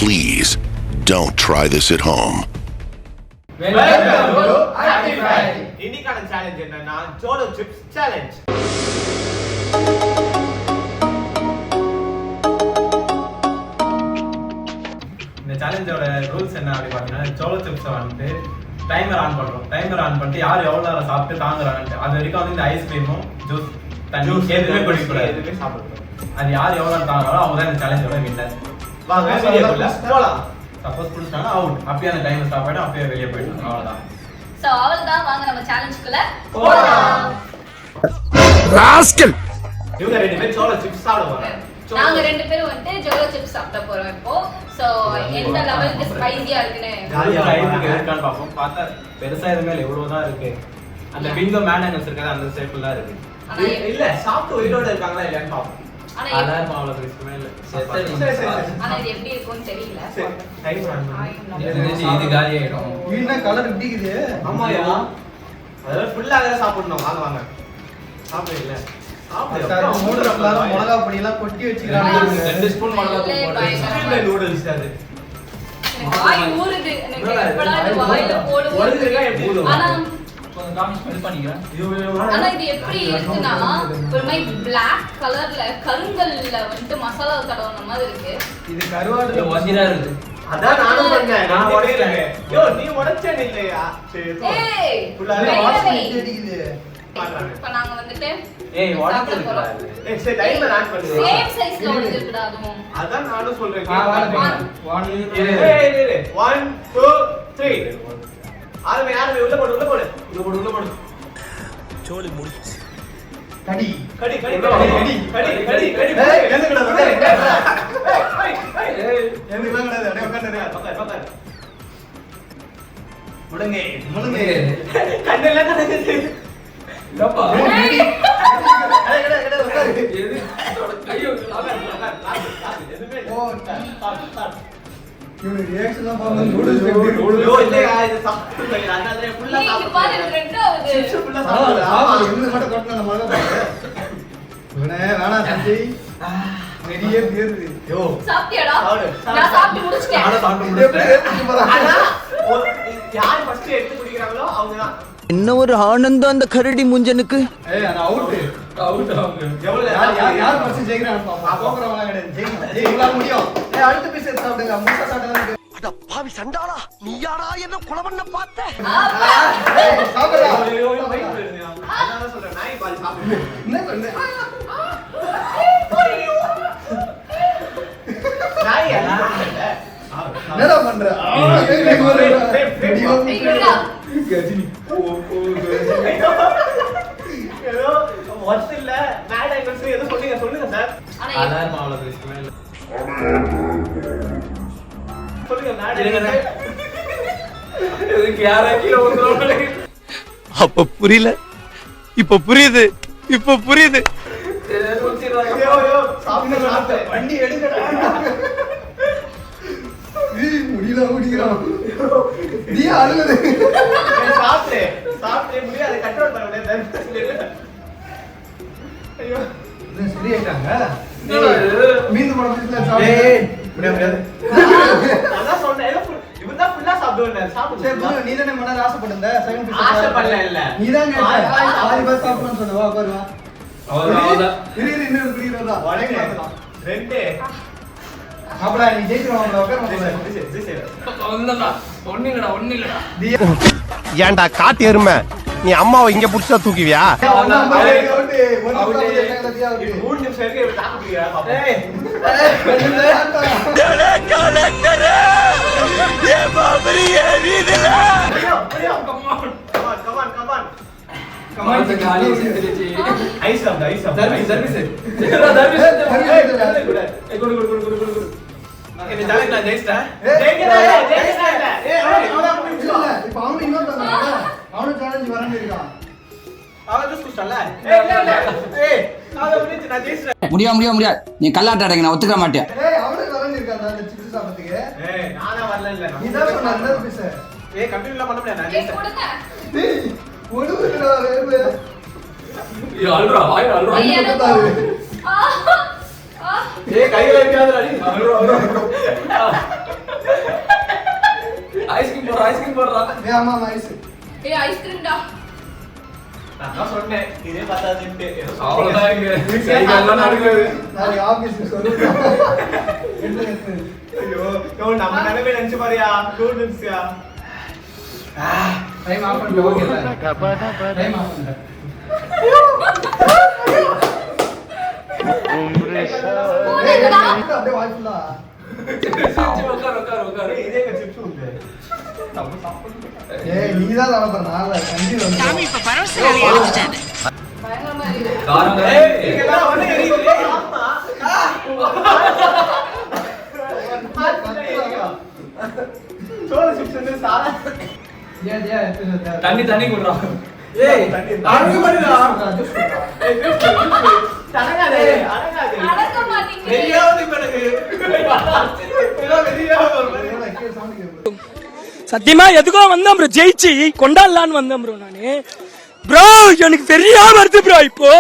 Please don't try this at home. Welcome to Actify. இன்னைக்கான challenge என்னன்னா Zolo chips challenge. இந்த சேலஞ்சோட rules என்ன அப்படி பார்த்தீங்கன்னா ஜோலோ சிப்ஸை வந்து டைமர் ஆன் பண்ணுறோம். டைமர் ஆன் பண்ணிட்டு யார் எவ்வளோ நேரம் சாப்பிட்டு தாங்குறாங்கன்ட்டு அது வரைக்கும் வந்து இந்த ஐஸ்கிரீமும் ஜூஸ் தண்ணி எதுவுமே குடிக்கக்கூடாது, எதுவுமே சாப்பிடக்கூடாது. அது யார் எவ்வளோ நேரம் தாங்குறாங்களோ அவங்க தான் இந்த சேலஞ்சோட வின்னர். வாங்க வீடியோக்குள்ள போகலாம். சப்போஸ் குடிச்சாங்கன்னா அவுட், அப்பயே அந்த டைமர் ஸ்டாப் ஆகிடும், அப்பயே வெளியே போயிடும், அவ்வளோதான். சோ அவ்வளவுதான், வாங்க நம்ம சேலஞ்சுக்குள்ள போலாம். ராஸ்கல் இவங்க ரெண்டு பேரும் ஜோலோ சிப்ஸ் சாப்பிடுவாங்க. நாங்க ரெண்டு பேரும் வந்து ஜோலோ சிப்ஸ் சாப்பிட போறோம் இப்போ. சோ எந்த லெவலுக்கு ஸ்பைசியா இருக்குன்னு இருக்கான்னு பாப்போம். பார்த்தா பெருசா எதுவுமே இல்லை, இவ்வளவுதான் இருக்கு. அந்த பிங்கோ மேனங்கல்ஸ் இருக்காது, அந்த ஷேப்ல தான் இருக்கு. இல்ல சாப்பிட்டு உயிரோட இருக்காங்களா இல்லையான்னு பாப்போம். ஆனா அவ்வளவு பெருசுமே இல்ல. ஆனா இது எப்படி இருக்கும்னு தெரியல. இது காலி ஆயிடும். என்ன கலர் இப்படி இருக்குது? ஆமாயா, அதெல்லாம் ஃபுல்லா வேற சாப்பிடணும். வாங்க வாங்க சாப்பிடல. மிளகா பொடி எல்லாம் கொட்டி வச்சுக்கிறாங்க. 2 ஸ்பூன் மிளகா தூள் போட்டு நூடுல்ஸ் அது. வாய் ஊறுது. எனக்கு எப்படா இது வாயில போடுவோம். ஒருதுக்கா எப்படி ஊறும்? ஆனா கொஞ்சம் காமி ஸ்மெல் பண்ணிக்கிறேன். ஆனா இது எப்படி இருக்குன்னா ஒரு மாதிரி black கலர்ல கருங்கல்ல வந்து மசாலா தடவன மாதிரி இருக்கு. இது கருவாடு வசிரா இருக்கு. அதான் நானும் பண்ணேன். நான் உடையறேன். யோ நீ உடைச்சேன் இல்லையா? சரி ஏய் ஃபுல்லாவே வாசனை தெரியுது. இப்ப நாங்க வந்துட்டு ஏய் உடைச்சதுடா. ஏய் சரி டைமர் ஆன் பண்ணு. சேம் சைஸ்ல உடைச்சிருக்குடா அதுவும். அதான் நானும் சொல்றேன். வாங்க. 1 2 3 ஆரம்பி உள்ள போடு. சோலி முடிச்சு. கடி கடி எதுக்குடா ஏய் எதுக்குலாம் கிடையாது. அடே உட்கார்ந்து. முழுங்கே கண்ணெல்லாம் கலங்குது. ஏப்பா கடி உட்காரு. எது கையோ எதுமே ஓ இல்ல. இவரு ரியாக்ஷன் தான் பாருங்க. நூடுல்ஸ் எப்படி இருக்கு? யோ இல்லையா இது சாப்பிட்டு போயிடலாம். அதனால ஃபுல்லா நீங்க பாரு சாப்பிடு. ரெண்டாவது சிப்ஸ் ஃபுல்லா ஆமா சாப்பிடு. இவங்க மட்டும் கொட்டன நம்ம தான் பாரு. இவனே வேணா சஞ்சய். ரெடியே பேருது. யோ சாப்பிட்டியாடா? சாப்பிடு. நான் சாப்பிட்டு முடிச்சிட்டேன். நானும் சாப்பிட்டு முடிச்சிட்டேன். ஆனா யார் ஃபர்ஸ்ட் எடுத்து குடிக்கறாங்களோ அவங்க தான். என்ன ஒரு ஆனந்தம் அந்த கரடி முஞ்சனுக்கு. ஏய் அது அவுட். அவுட் ஆகுங்க. எவ்வளவு யார் ஃபர்ஸ்ட் ஜெயிக்கறாங்க பாப்போம். போக்குறவங்க கிடையாது. ஜெயிக்கணும். ஜெயிக்கலாம் முடியும். ஏய் அடுத்த பீஸ் எடுத்து சாப்பிடுங்க. முட்டை சாப்பிடுங்க. அட பாவி சண்டாளா, நீ யாரா என்ன கொலை பண்ண பார்த்த? ஏய் சாப்பிடுடா. ஐயோ வெயிட் பண்ணுங்க. அதான் சொல்றேன் நாய் பால் சாப்பிடு. என்ன பண்ணு? நாய் எல்லாம் என்னடா பண்ற? ஐயோடா. கஜினி. ஏதோ வாட்ஸ் இல்ல மேட் ஐங்கல்ஸ் ஏதோ சொல்லுங்க சார். ஆனா அதான் அவ்வளவு பெருசுமே இல்ல. சொல்லுங்க மேட் ஐங்கல்ஸ். இதுக்கு யாரா கீழ ஊத்துறாங்க? அப்ப புரியல, இப்ப புரியுது. யோ சாப்பிடு. வண்டி எடுக்கடா. ஏய் முடியல முடியறான். நீ அழுகுது. சாப்பிட்டு முடியாது கண்ட்ரோல் பண்ண முடியாது. ஐயோ என்ன சரியாயிட்டாங்க? என்னடா இது? மீன் போட பிடிச்சல சாப்பிடு. ஏய் முடியாது. அதான் சொன்னேன் இவன் தான் ஃபுல்லா சாப்பிடுவானே. சாப்பிடு. சரி bro, நீ தானே மனதார ஆசைப்பட்டந்த செகண்ட் பீஸ் ஆசைப்படல இல்ல. நீ தான் கேட்ட ஆதி பஸ் சாப்பிடணும்னு சொன்ன. வா பாரு வா. அவ்வளவுதான். இரு இன்னொரு குடிக்கிறதா. வடக்கு ரெண்டு அப்படா நீ ஜெயிச்சிரவாங்க. உட்கார். ஒண்ணு இல்லடா. ஏன்டா காட்டு எருமை, நீ அம்மாவை இங்க புடிச்சா தூக்குவியா? மூணு நிமிஷம் இருக்கு சாப்பிடுறியா? காலி செஞ்சிருச்சு. ஐஸ் சர்வீஸ் சர்வீஸ் இந்த ஜாலி நான் ஜெயிச்சிட்டேன். இப்ப அவனும் இன்னொரு அவனும் சேலஞ்ச் வரேன்னு இருக்கான். அவன் ஜூஸ் குடிச்சான்ல. ஏய் நான் முடிஞ்சு நான் ஜெயிச்சிட்டேன். முடியாது நீ கல்லாட்ட அடங்க, நான் ஒத்துக்க மாட்டேன். ஏய் அவனும் வரேன்னு இருக்கான் அந்த சிப்ஸ் சாப்பிடுறதுக்கு. ஏய் நானா வரல இல்ல. நீ தான் சொன்ன அந்த பீஸ். ஏய் கம்ப்யூட்டர்ல பண்ண முடியாது நான் ஏய் ஜெயிச்சிட்டேன். கொடுங்க. டேய் ஒடுவுடா வேறு. அல்றா வாய் அல்றா. ஐயா தாரு. ஆ ஏய் கையில இருக்காதடா நீ. ஏய் அம்மா ஐஸ். ஏய் ஐஸ்கிரீம்டா. நான் சொன்னேன் இதே பத்தாதுன்னு. அவ்வளவுதான் இங்க கைகாலெல்லாம் நடுங்குது. நான் ஆபீஸ்க்கு சொல்லுங்க. ஐயோ நம்ம நிலைமை நினைச்சு பாரியா. நூடுல்ஸ்யா. டைம் ஆஃப் பண்ணு. ஓகே டைம் ஆஃப் பண்ணு. போடுடா. அப்படியே வாய்ப்புடா. உட்காரு. இதே சிப்ஸ் உண்டு. ஏய் நீ தான் நடப்பற நாள கஞ்சி வந்து. சாமி இப்ப பரவசம் ஆரம்பிச்சாரு. பயங்கரமா இருக்கு. காரங்க. நீங்க எல்லாம் வந்து எரியுது. ஆமா. சோள சிப்ஸ் வந்து சாதா. தண்ணி குடுறா. ஏய் அடங்க மாட்டடா. தடங்காதே. அடக்க மாட்டீங்க. வெறியாவது எனக்கு. ஏதோ வெறியாவது ஒரு மாதிரி. சத்தியமா எதுக்கோ வந்தேன் ப்ரோ, ஜெயிச்சு கொண்டாடலான்னு வந்தேன் ப்ரோ நானு. ப்ரோ எனக்கு பெரியா வருது ப்ரோ இப்போ.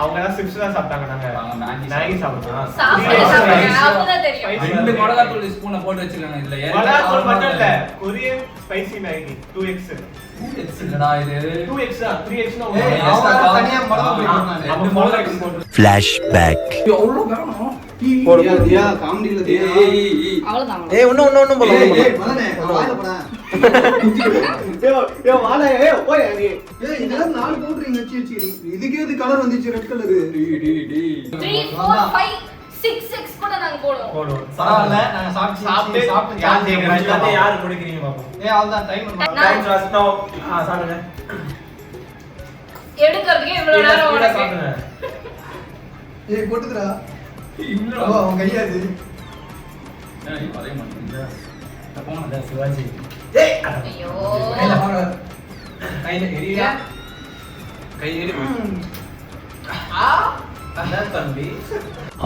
அவங்க எல்லாம் சிப்ஸ் தான் சாப்பிட்டாங்க. நாங்க மேகி சாப்பிட்டோம். சாப்பிடுங்க. அப்பதான் தெரியும். 2 மிளகாத்தூள் ஸ்பூனை போட்டு வச்சிருக்காங்க இதுல. மிளகாத்தூள் மட்டும் இல்ல, கொரியன் ஸ்பைசி மேகி 2x. என்னடா இது? 2x தான் 3x னா ஏய் அவங்க தனியா மிளகா போடுறாங்க. அப்ப மிளகாத்தூள் போட்டு. ஃபிளாஷ்பேக். எவ்வளவு வேணும்? தியா காமெடில தியா. அவ்வளவுதான். ஏய் ஒண்ணு போல. ஏய் மதனே வாயில போடா. ஏய் வாடா ஏய் போய் நீ. ஏய் இதெல்லாம் 4 பவுடர் வச்சு வச்சிருக்கீங்க. இதுக்கே இது கலர் வந்துச்சு ரெட் கலர். 3 4 5 6 6 கூட நாங்க போடுவோம். போடு. பரவாயில்ல நாங்க சாப்பிட்டு யார் ஜெயிக்கறாங்க யார் குடிக்கிறீங்க பாப்போம். ஏய் அவ்வளவுதான் டைம் டைம் ரஸ் நோ. சாப்பிடுங்க. எடுக்கிறதுக்கே இவ்வளவு நேரம் ஸ்பீடா ஆகுது. சாப்பிடுங்க. ஏய் போட்டுடா. இன்னும் ஓ அவன் கையா இது. நீ பழைய மாட்டீங்க. அத சிவாஜி. ஏய் ஐயோ. கையில எரியா. கை எரி. அதான் தம்பி.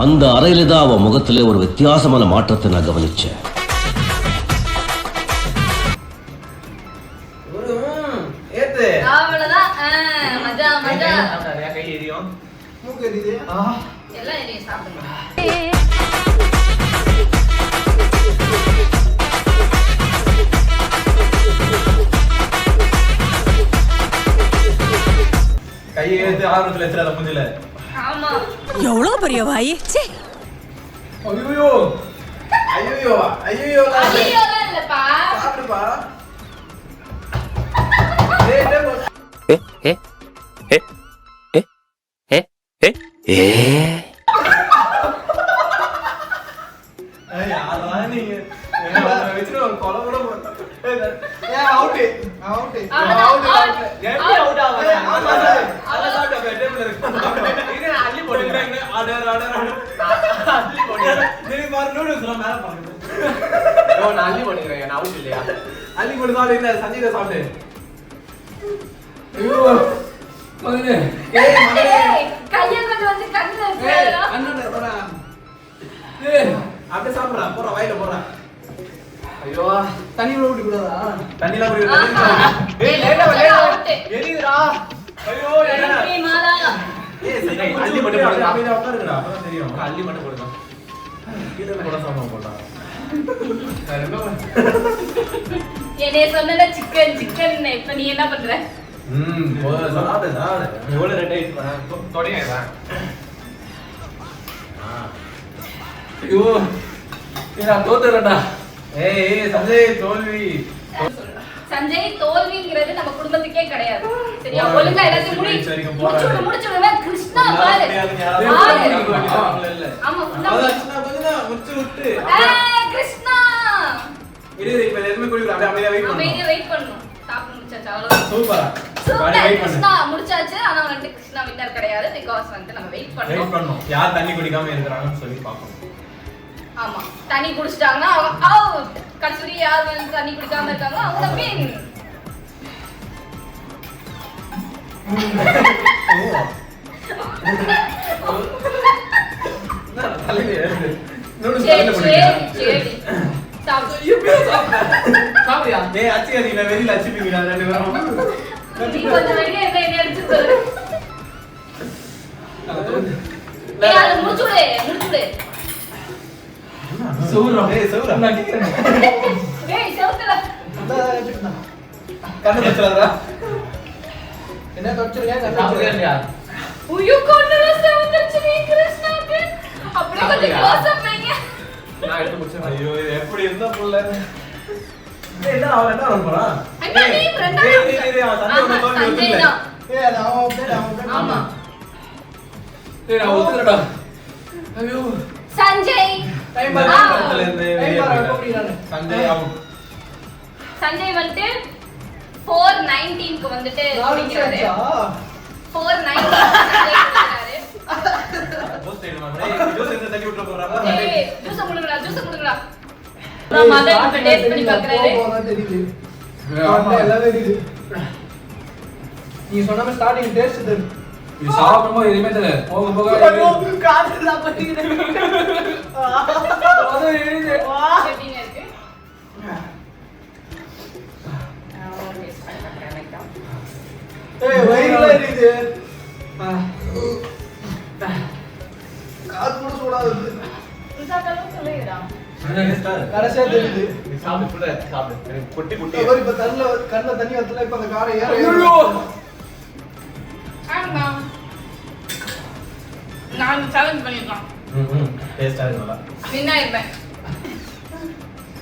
அந்த அறையில தான் அவன் முகத்திலே ஒரு வித்தியாசமான மாற்றத்தை நான் கவனிச்சேன். ஏத்து. அவ்வளவுதான். மஜா மஜா. கை எரியும். மூக்கு எரியுது. எல்லாம் இதையும் சாப்பிடுங்க. கை ஏத்து ஆரம்பத்துல எத்தல முஞ்சில. ஆமா. எவ்வளவு பெரிய வாய். ச்சே. ஐயோ ஐயோ ஐயோ ஐயோலாம் இல்லப்பா. சாப்பிடுப்பா. ஏய் டேய் ஏய் யாரா நீங்க என்ன வெச்சிர ஒரு கொலை கூட போறீங்க. ஏய் அவுட் அவுட் எப்படி அவுட் ஆவற? அத சாப்பிட்ட டேபிள்ல இருக்கு. இது அள்ளி போடுறாங்க. ஆர்டர் அள்ளி போடுறாங்க. நீ பாரு நூடுல்ஸ்லாம் மேல பாருங்க. நான் அள்ளி போடுறேன். நான் அவுட் இல்லையா? அள்ளி போடு சாப்பிடு. இல்ல சஞ்சீத சாப்பிடு. ஐயோ மகனே. ஏய் மகனே. கைய கொஞ்சம் வந்து கண்ணுல வைக்கிறா. அண்ணனே போடா. ஏய் அப்படியே சாப்பிடுறா. போறா வாயில போறா. ஐயோ தண்ணி உள்ள ஊத்தி கூடாதா? தண்ணில குடி. ஏய் லேட்டா அவுட். எரியுதுடா. ஐயோ என்ன? நீ மாலா. ஏய் சரி அள்ளி மட்டும் போடுங்க. அப்படியே உட்காருங்கடா. அப்பதான் தெரியும். அள்ளி மட்டும் போடுங்க. கீழ கூட சாப்பிட போடா. வேற என்ன என்னைய சொன்னல சிக்கன் சிக்கன். இப்ப நீ என்ன பண்ற? சாப்பிடு சாப்பிடு. எவ்வளவு ரெட் ஆயிடுச்சு பாரு. தொடங்க. ஐயோ நான் தோத்துறேன்டா. ஏய் சஞ்சய் தோல்வி. சஞ்சய் தோல்விங்கிறது நம்ம குடும்பத்துக்கே கிடையாது. சரியா? ஒழுங்கா எல்லாத்தையும் முடிச்சுடுவே. கிருஷ்ணா பாரு. ஆமா முடிச்சு விட்டு கிருஷ்ணா. இப்ப எதுவுமே குடிக்கலாம். அப்படியே வெயிட் பண்ணுங்க. அமைதியா வெயிட் பண்ணணும். சாப்பிட்டு முடிச்சாச்சு அவ்வளவுதான். சூப்பரா. சூப்பர். வெயிட் பண்ணு. கிருஷ்ணா முடிச்சாச்சு. ஆனா வந்து கிருஷ்ணா வின்னர் கிடையாது. பிகாஸ் வந்து நம்ம வெயிட் வெயிட் பண்ணணும். பண்ணனும். யார் தண்ணி குடிக்காம இருக்கறாங்கன்னு சொல்லி பாப்போம். ஆமா. தண்ணி குடிச்சிட்டாங்கன்னா அவங்க அவுட். கஸ்தூரி யார் வந்து தண்ணி குடிக்காம இருக்காங்க அவங்க வின். தலையில ஏறு. நூடுல்ஸ் சரி தலையில சரி போடுங்க. சரி. சாப்பிடு. இப்பவே சாப்பிடு. சாப்பிடுயா? டேய் அச்சிக்காதீங்க. வெளியில அச்சிப்பீங்கடா ரெண்டு பேரும். நீ கொஞ்சம் வெளியே என்ன அடிச்சு சொல்லு. ஏய் அது முடிச்சுடு. சூரா. ஏய் சௌரா. நான் கேக்குறேன். ஏய் செவுத்துல. அந்த எடுத்துடா. கண்ணு வச்சிடாதா. என்ன தொடச்சிருக்கேன் சாப்பிடுறியா இல்லையா? ஐயோ கண்ணுல செவந்துச்சு நீ கிருஷ்ணாக்கு. அப்படியே கொஞ்சம் க்ளோஸ் அப் வைங்க. நான் எடுத்து முடிச்சேன். ஐயோ இது எப்படி இருந்தா புள்ள. என்ன அவன் என்ன பண்ண போறான்? அண்ணா நீ ஃப்ரெண்டா? அவன் சண்டை ஒண்ணு தோண்டி சஞ்சய் விட்டுல. தான். ஏய் அது அவன் பேர் ஆமா. டேய் நான் ஒத்துறடா. ஐயோ சஞ்சய். டைம் ஆ. பாரு டைம் பாரு கூப்பிடுறானே சண்டை அவுட். சஞ்சய் வந்து 419 க்கு வந்துட்டு குடிக்கிறாரு. 419 சஞ்சய் குடிக்கிறாரு. போஸ்ட் ஐடி மாதிரி ஜூஸ் எடுத்து தள்ளி விட்டு போறாங்க. ஏய் ஜூஸ் குடுங்கடா. நான் மதன் டேஸ்ட் பண்ணி பார்க்கறாரு. தெரியுது ஆமா. எல்லாமே இருக்குது. நீ சொன்ன மாதிரி ஸ்டார்டிங் டேஸ்ட் தெரியும். இது சாப்பிடும்போது எதுவுமே தெரியல. போக போக காதுல பட்டிக்கிறேன். அது எழுது. எப்படிங்க இருக்கு? டேஸ்ட் பண்ணி பார்க்கறேன் லைட்டா. ஏய் வயிறுல இருக்குது. காது கூட சூடாது. உசாக்கலும் சொல்லுடா. கடைசியா தெரியுது. சாப்பிடு புள்ள சாப்பிடு. குட்டி குட்டி. அவர் இப்ப கண்ணுல தண்ணி வத்தல இப்ப அந்த காரை ஏற ஐயோ ஆமா. நான் சேலஞ்ச் பண்ணிருக்கேன். டேஸ்டா இருக்குல்ல. வின் ஆயிருப்பேன்.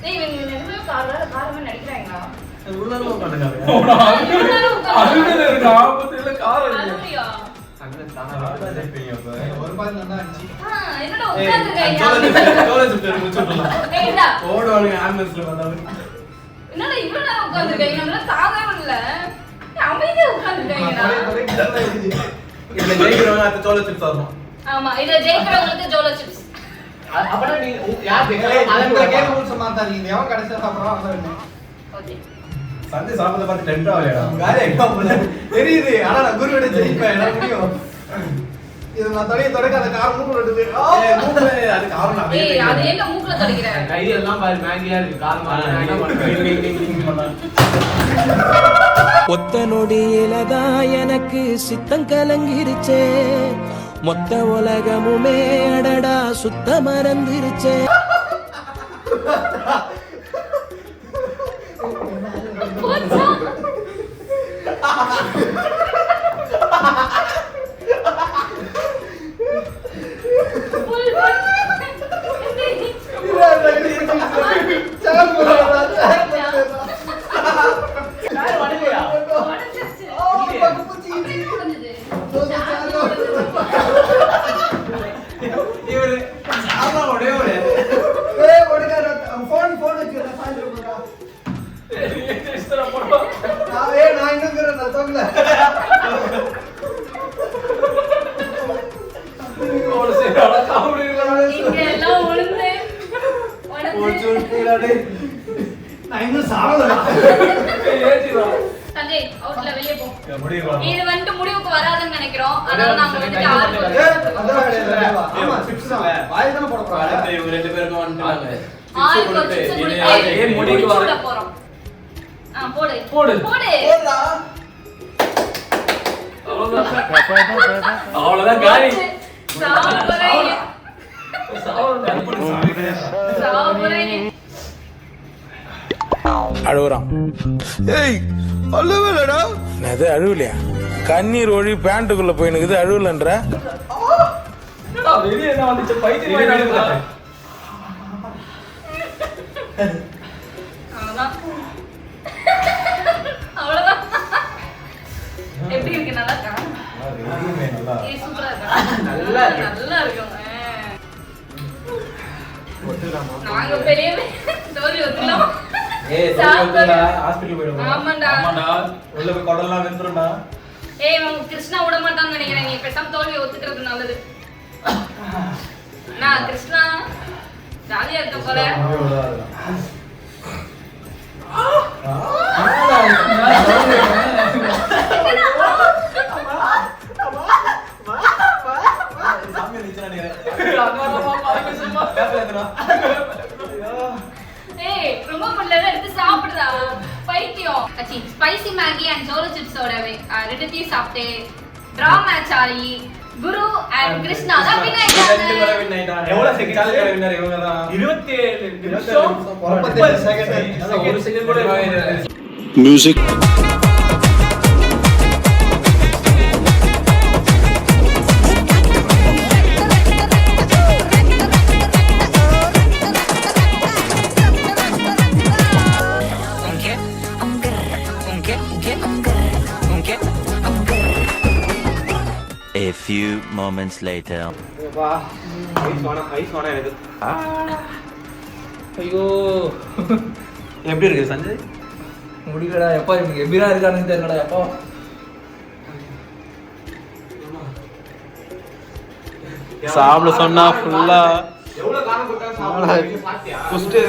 டேய் இவங்க என்ன காரமா நடிக்கிறாங்களா? உள்ளால உட்கார்ந்துட்டாங்க. அழுகுது இருக்கு. ஆபத்துல காரம் இருக்கு. அழுவியா? அங்க தானா ஜெயிப்பீங்க அப்ப. ஒரு பால் நல்லா இருந்துச்சு. என்னடா ஏய் உட்கார்ந்திருக்கீங்க? சோள சிப்ஸ் முடிச்சுடலாம். ஏய் இந்தா. ஓடுவாங்க ஆம்புலன்ஸ்ல வந்தாங்க. என்னடா இவ்வளவு நேரம் உட்கார்ந்திருக்கீங்க? நம்மள தாங்கவே முடியல. அமைதியா உட்கார்ந்திருக்கீங்கடா. நல்லா இருக்குது. இதுல ஜெயிக்கிறவங்க அந்த சோள சிப்ஸ் வரணும். ஆமா இத ஜெயிக்கிறவங்களுக்கு ஜோலோ சிப்ஸ். அப்பனா நீ யார் கேக்குறீங்க? அந்த கேம் ரூல்ஸ் மாத்தாதீங்க. எவன் கடைசியா சாப்பிடுறான் அவன் தான். ஓகே. சந்தை சாப்பிட பார்த்து டெம்ப்ட் ஆகலையா? காரை எக்ஸாம்பிள் தெரியுது. ஆனா நான் குருவிட ஜெயிப்பேன். என்ன முடியும்? இது நான் தொடக்க அந்த கார் மூக்குல விடுது. மூக்குல அது காரணம் ஏய் அது என்ன மூக்குல தொடைக்கிற? கையெல்லாம் பாரு மேகியா இருக்கு. கால் மாறல. என்ன பண்றேன்? ஒத்த நொடியிலதான் எனக்கு சித்தம் கலங்கிருச்சே, மொத்த உலகமுமே அடடா சுத்த மறந்துருச்சே. போச்சா? புல் இவரு சாமா ஒரே ஒரு போன் வச்சுக்கிறேன் சாயந்தரம் நான் இன்னும் நான் தோங்கல. இங்க எல்லாம் உளுந்து உடைச்சு. நான் இன்னும் சாவல. சஞ்சய் அவுட்ல வெளிய போ. முடிவு இது வந்து முடிவுக்கு வராதுன்னு நினைக்கிறோம். அதனால நாங்க வந்து ஆமா சிப்ஸ் தான் வாய் தான போட போறாங்க. இவங்க ரெண்டு பேருக்கும் வந்துட்டாங்க. முடிவுக்கு வர போறோம். போடு போடு. போடு. அவ்வளவுதான் காரி. சாப்பிடுறேன். அழுகுறான். ஏய் அழுவலடா. அது அழுவலையா? கண்ணீர் ஒழி பேண்ட்டுக்குள்ள போயினுக்குது அழுவலன்ற. வெளியே என்ன வந்துச்சு? பைத்தியம். அவ்வளவுதான். எப்படி இருக்கு? நல்லா இருக்கா? சூப்பரா இருக்கா? நல்லா இருக்கும். நாங்க பெரிய தோல்வி ஒத்துக்கலாம். ஏய் சாப்பிடுடா ஹாஸ்பிடல் போய்டுவோம். ஆமாண்டா. உள்ள போய் கொடலாம் வெந்துறடா. ஏய் உங்க கிருஷ்ணா விட மாட்டான்னு நினைக்கிறேன். நீ பேசாம தோல்வி ஒத்துக்கிறது நல்லது. நான் கிருஷ்ணா ஜாலியா இருக்க போல. ஏய் ரொம்ப முள்ளல எடுத்து சாப்பிடுடா பைத்தியம். அச்சி ஸ்பைசி மேகி அண்ட் ஜோலோ சிப்ஸோட ரெண்டுத்தையும் சாப்பிட்டு டிரா மேட்ச் ஆகி குரு அண்ட் கிருஷ்ணா தான் வின் ஆயிட்டாங்க. எவ்வளவு செகண்ட் வின்னர் இவங்க தான். 27 நிமிஷம் 30 செகண்ட். ஒரு செகண்ட் கூட music few moments later. Ice வேணா எனக்கு ஐயோ எப்படி இருக்கு சஞ்சய்? முடியலடா எப்பா, இவனுக்கு எப்படிடா இருக்கானுன்னு தெரியலடா எப்பா. சாப்பிட சொன்னா ஃபுல்லா எவ்வளவு காரம் கொடுத்தா சாப்பிடுறீங்க? சாப்பிட்டியா? குஸ்டே